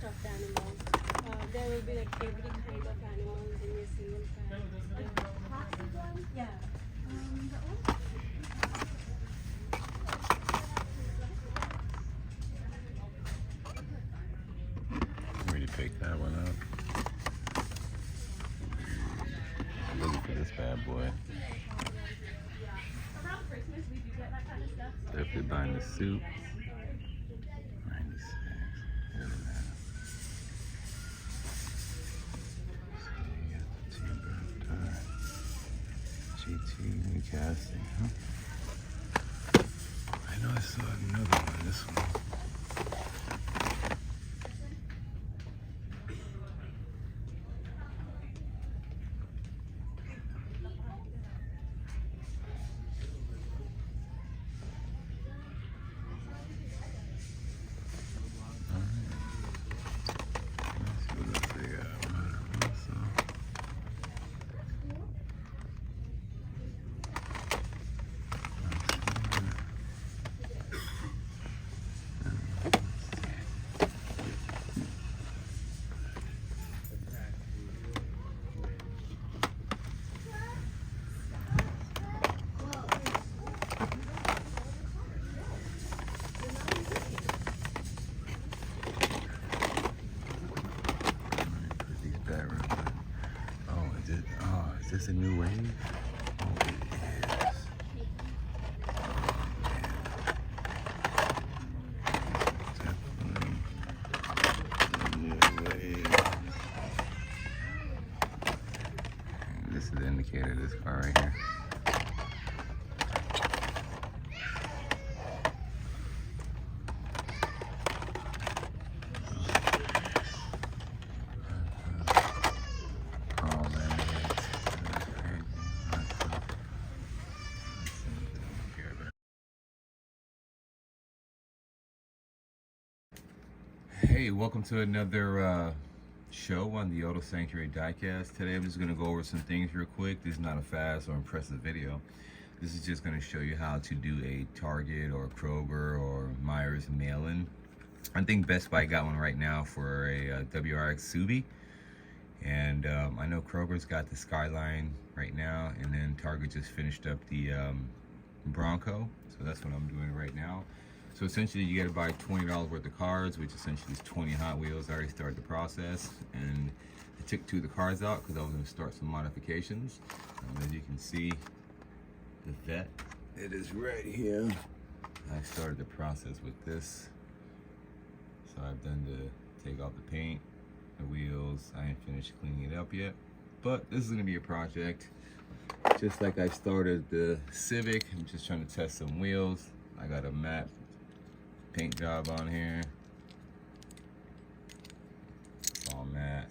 of the animals. There will be like every kind of animals in a single car. Plastic one? Yeah. Ready to pick that one up. I'm looking for this bad boy. Around Christmas, we do get that kind of stuff. Definitely buying the soup. 96. Look at that. So you got the GT Diecast. I know I saw another one. This one. Is this a new wave? Oh, it is. Definitely a new wave. And this is the indicator of this car right here. Hey, welcome to another show on the Auto Sanctuary Diecast. Today I'm just going to go over some things real quick. This is not a fast or impressive video. This is just going to show you how to do a Target or Kroger or Myers mail-in. I think Best Buy got one right now for a WRX Subi. And I know Kroger's got the Skyline right now. And then Target just finished up the Bronco. So that's what I'm doing right now. So essentially you gotta buy $20 worth of cards, which essentially is 20 Hot Wheels. I already started the process and I took 2 of the cards out because I was gonna start some modifications. As you can see, the vet, it is right here. I started the process with this. So I've done the take off the paint, the wheels. I ain't finished cleaning it up yet, but this is gonna be a project. Just like I started the Civic, I'm just trying to test some wheels. I got a matte paint job on here. It's all matte.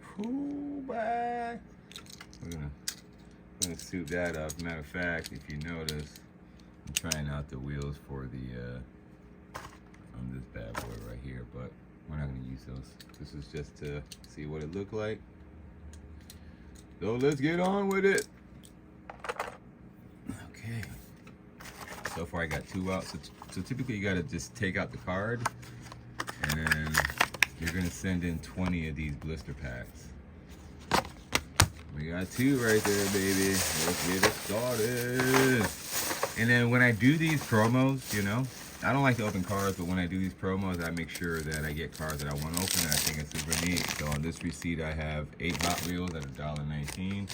Cool, bye. We're gonna suit that up. Matter of fact, if you notice, I'm trying out the wheels for the on this bad boy right here, but we're not gonna use those. This is just to see what it looked like. So let's get on with it. Okay. So far I got 2 out. So typically you gotta just take out the card and then you're gonna send in 20 of these blister packs. We got 2 right there, baby. Let's get it started. And then when I do these promos, you know, I don't like to open cards, but when I do these promos, I make sure that I get cards that I want to open and I think it's super neat. So on this receipt, I have 8 Hot Wheels at $1.19.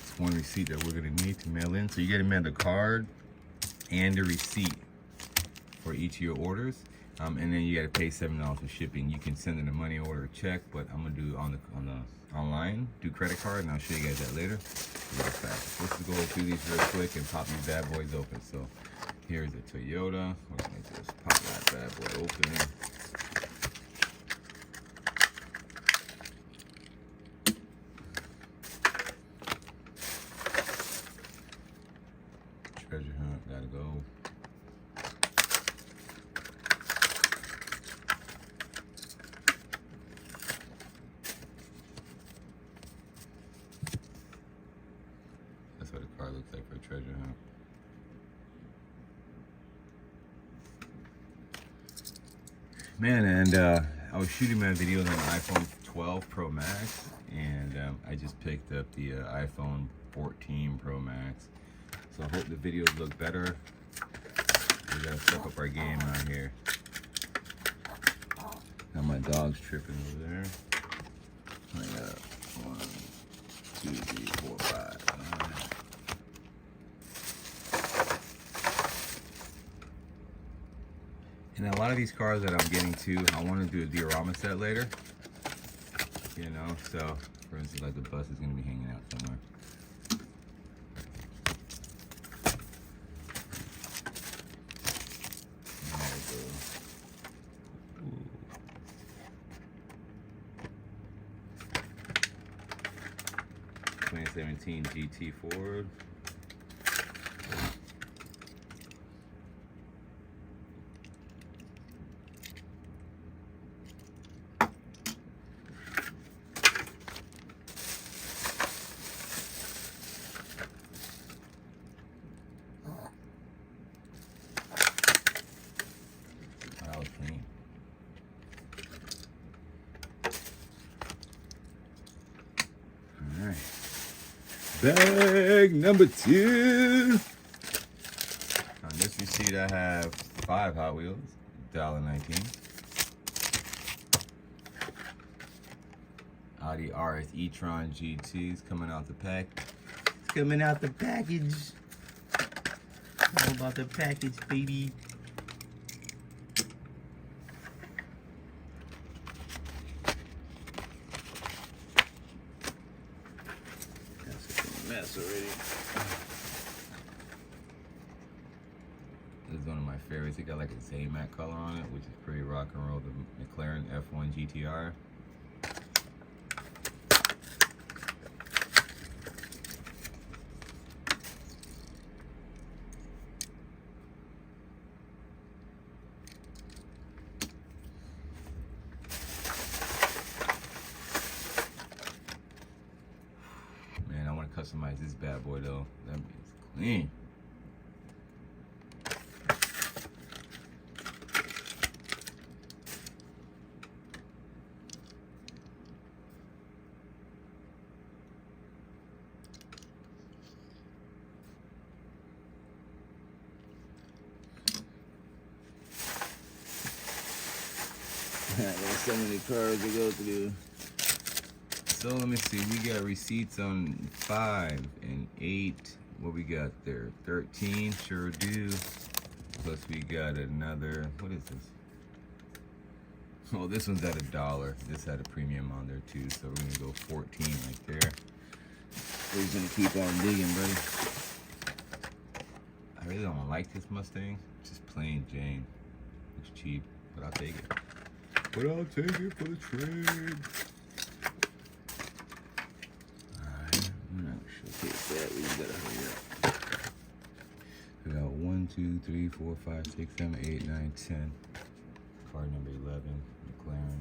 It's one receipt that we're going to need to mail in. So you get to mail the card and the receipt for each of your orders. And then you got to pay $7 for shipping. You can send in a money order or check, but I'm going to do on the online, do credit card, and I'll show you guys that later. Let's just go through these real quick and pop these bad boys open. So here's the Toyota. We're going to just pop that bad boy open. Treasure hunt, gotta go. That's what the car looks like for a treasure hunt. Man, and I was shooting my videos on the iPhone 12 Pro Max, and I just picked up the iPhone 14 Pro Max. So I hope the videos look better. We gotta step up our game out here. Now my dog's tripping over there. I got 1, 2, 3, 4, 5. And a lot of these cars that I'm getting to, I want to do a diorama set later. You know, so for instance, like the bus is going to be hanging out somewhere. There we go. 2017 GT Ford. Bag number 2. On this receipt, I have 5 Hot Wheels, $1.19. Audi RS e-tron GTs coming out the pack. It's coming out the package. All about the package, baby. Mess already. This is one of my favorites. It got like a Zamac color on it, which is pretty rock and roll. The McLaren F1 GTR. Customize this bad boy though. That means clean. There's so many cars to go through. So let me see, we got receipts on 5 and 8. What we got there? 13, sure do. Plus we got another, what is this? Oh, this one's at $1. This had a premium on there too, so we're gonna go 14 right there. We're just gonna keep on digging, buddy. I really don't like this Mustang. It's just plain Jane. It's cheap, but I'll take it. But I'll take it for the trade. That we just gotta hurry up. We got 1, 2, 3, 4, 5, 6, 7, 8, 9, 10. Car number 11, McLaren.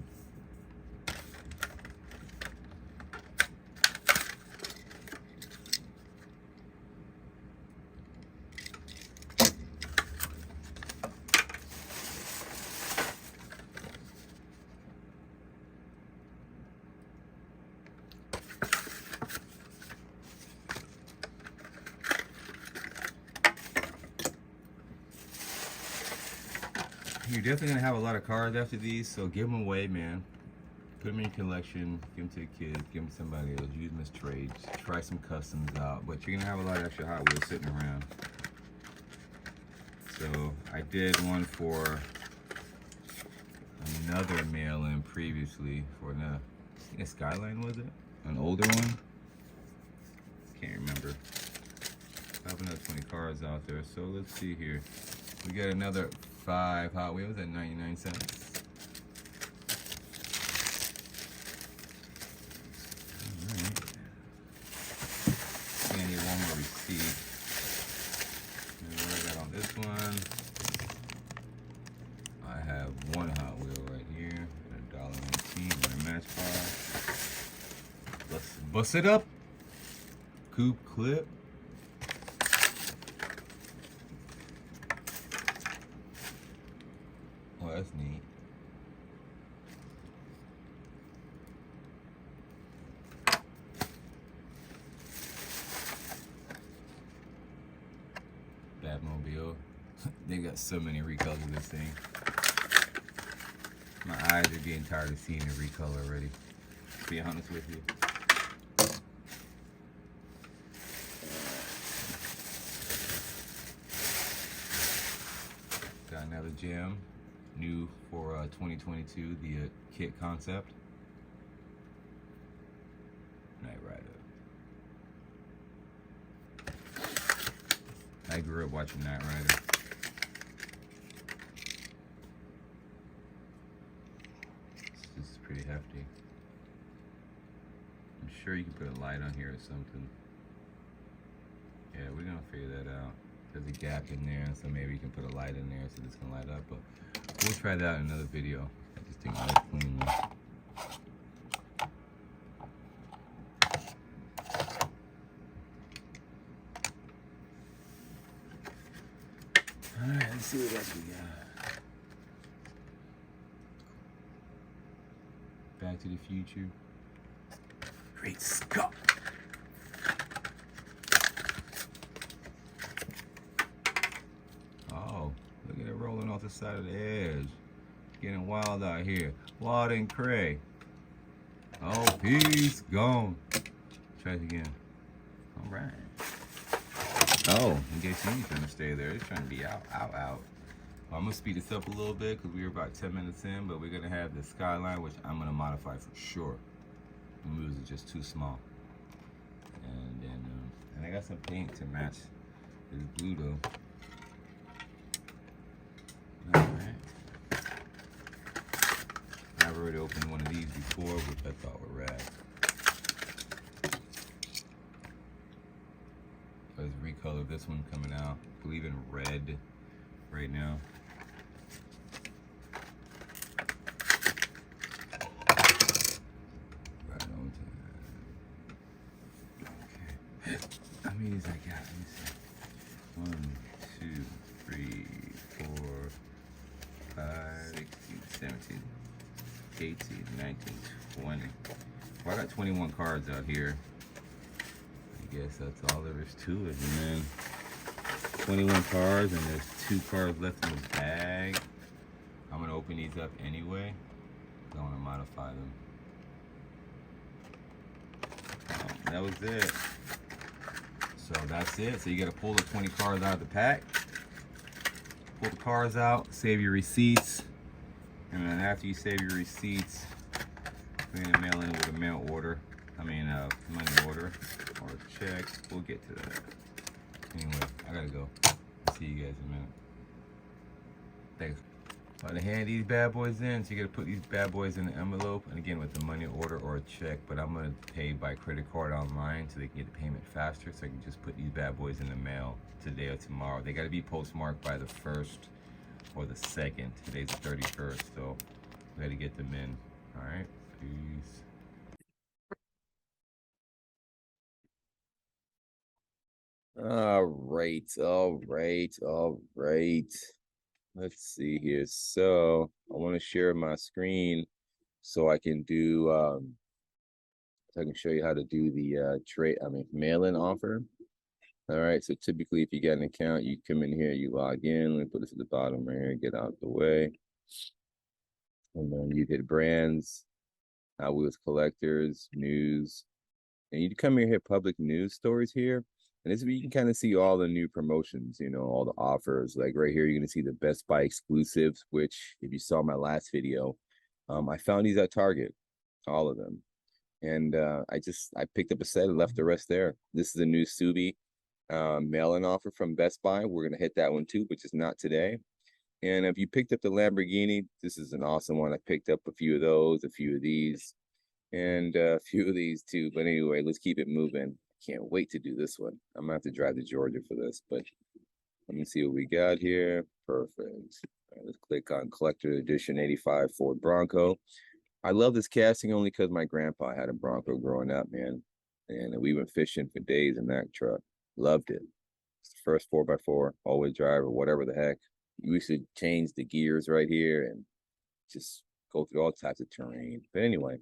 You're definitely gonna have a lot of cars after these, so give them away, man. Put them in your collection, give them to the kids, give them to somebody else, use them as trades, try some customs out, but you're gonna have a lot of extra Hot Wheels sitting around. So I did one for another mail-in previously for I think a Skyline, was it? An older one? Can't remember. I have another 20 cars out there, so let's see here. We got another 5 Hot Wheels at 99 cents. Alright. I need one more receipt. And what I got on this one? I have 1 Hot Wheel right here at $1.19 in a Matchbox. Let's bust it up. Coupe clip. Oh, that's neat. They got so many recolors of this thing. My eyes are getting tired of seeing the recolor already, to be honest with you. Got another gem, new for 2022, the kit concept. Knight Rider. I grew up watching Knight Rider. This is pretty hefty. I'm sure you can put a light on here or something. Yeah, we're gonna figure that out. There's a gap in there, so maybe you can put a light in there so this can light up. But we'll try that in another video. I just think I'll clean this. Alright, let's see what else we got. Back to the Future. Great Scott! Oh, look at it rolling off the side of the edge. Getting wild out here. Wild and cray. Oh, peace, gone. Try it again. Alright. Oh, in case you trying to stay there, it's trying to be out. Well, I'm gonna speed this up a little bit because we were about 10 minutes in, but we're gonna have the Skyline, which I'm gonna modify for sure. The moves are just too small. And then, and I got some paint to match this blue though. Alright. I've already opened one of these before, which I thought were rad. There's a recolor of this one coming out, I believe in red right now. Right on to okay. How many is I got? Let me see. 1, 2, 3, 4, 5, 16, 17, 18, 19, 20. Well, I got 21 cards out here. I guess that's all there is to it, man. 21 cards, and there's 2 cards left in the bag. I'm gonna open these up anyway. I want to modify them. That was it. So that's it. So you gotta pull the 20 cards out of the pack. Pull the cards out, save your receipts, and then after you save your receipts, you're gonna mail in with a mail order. Money order or a check. We'll get to that. Anyway, I gotta go. See you guys in a minute. Thanks. To hand these bad boys in, so you gotta put these bad boys in the envelope, and again with a money order or a check, but I'm gonna pay by credit card online so they can get the payment faster, so I can just put these bad boys in the mail today or tomorrow. They gotta be postmarked by the 1st or the 2nd. Today's the 31st, so we gotta get them in. All right, peace. All right. Let's see here. So I want to share my screen so I can do so I can show you how to do the mail-in offer. All right, so typically if you got an account, you come in here, you log in. Let me put this at the bottom right here, get out the way. And then you hit brands, with collectors, news, and you come in here, public news stories here. And this is where you can kind of see all the new promotions, all the offers. Like right here, you're going to see the Best Buy exclusives, which if you saw my last video, I found these at Target, all of them. And I picked up a set and left the rest there. This is a new Subi mail-in offer from Best Buy. We're going to hit that one too, which is not today. And if you picked up the Lamborghini, this is an awesome one. I picked up a few of those, a few of these, and a few of these too. But anyway, let's keep it moving. Can't wait to do this one. I'm gonna have to drive to Georgia for this, but let me see what we got here. Perfect. All right, let's click on Collector Edition 85 Ford Bronco. I love this casting only because my grandpa had a Bronco growing up, man. And we went fishing for days in that truck. Loved it. It's the first 4x4, all-wheel drive or whatever the heck. You used to change the gears right here and just go through all types of terrain. But anyway,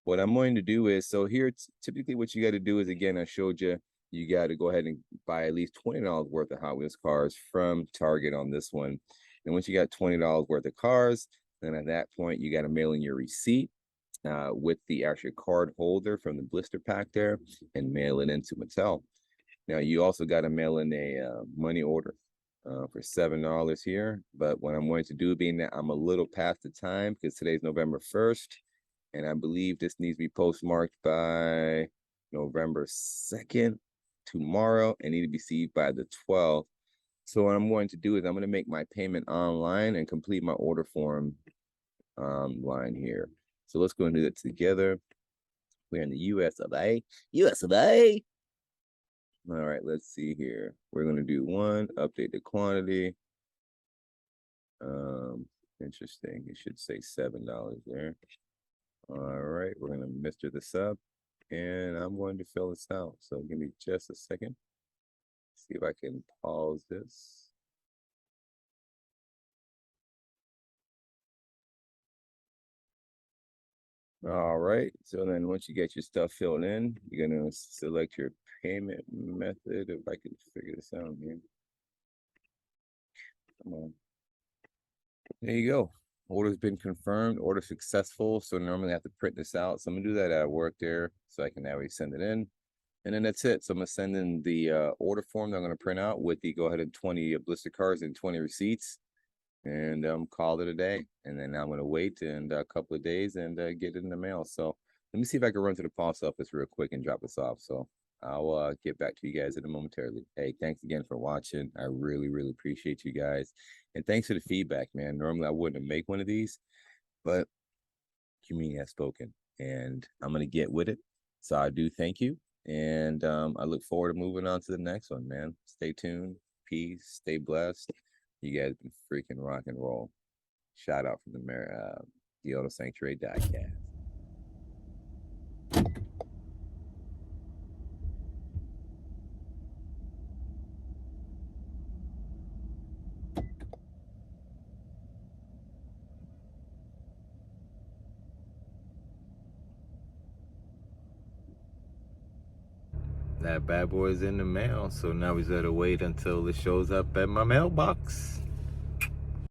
what I'm going to do is, so here, typically what you got to do is, again, I showed you, you got to go ahead and buy at least $20 worth of Hot Wheels cars from Target on this one. And once you got $20 worth of cars, then at that point, you got to mail in your receipt with the actual card holder from the blister pack there and mail it into Mattel. Now, you also got to mail in a money order for $7 here. But what I'm going to do, being that I'm a little past the time, because today's November 1st, and I believe this needs to be postmarked by November 2nd, tomorrow, and need to be received by the 12th. So what I'm going to do is I'm going to make my payment online and complete my order form line here. So let's go and do that together. We're in the US of A. US of A. All right, let's see here. We're going to do one, update the quantity. Interesting. It should say $7 there. All right, we're going to Mr. this up, and I'm going to fill this out. So give me just a second. See if I can pause this. All right, so then once you get your stuff filled in, you're gonna select your payment method. If I can figure this out here. Come on. There you go. Order's been confirmed, order successful. So normally I have to print this out. So I'm gonna do that at work there so I can now send it in. And then that's it. So I'm gonna send in the order form that I'm gonna print out with the go ahead and 20 blister cards and 20 receipts. And call it a day. And then I'm gonna wait and a couple of days and get it in the mail. So let me see if I can run to the post office real quick and drop this off. So I'll get back to you guys in a momentarily. Hey, thanks again for watching. I really, really appreciate you guys. And thanks for the feedback, man. Normally I wouldn't make one of these, but community has spoken and I'm gonna get with it. So I do thank you. And I look forward to moving on to the next one, man. Stay tuned. Peace. Stay blessed. You guys been freaking rock and roll. Shout out from the Auto Sanctuary Diecast. That bad boy is in the mail, so now we gotta wait until it shows up at my mailbox.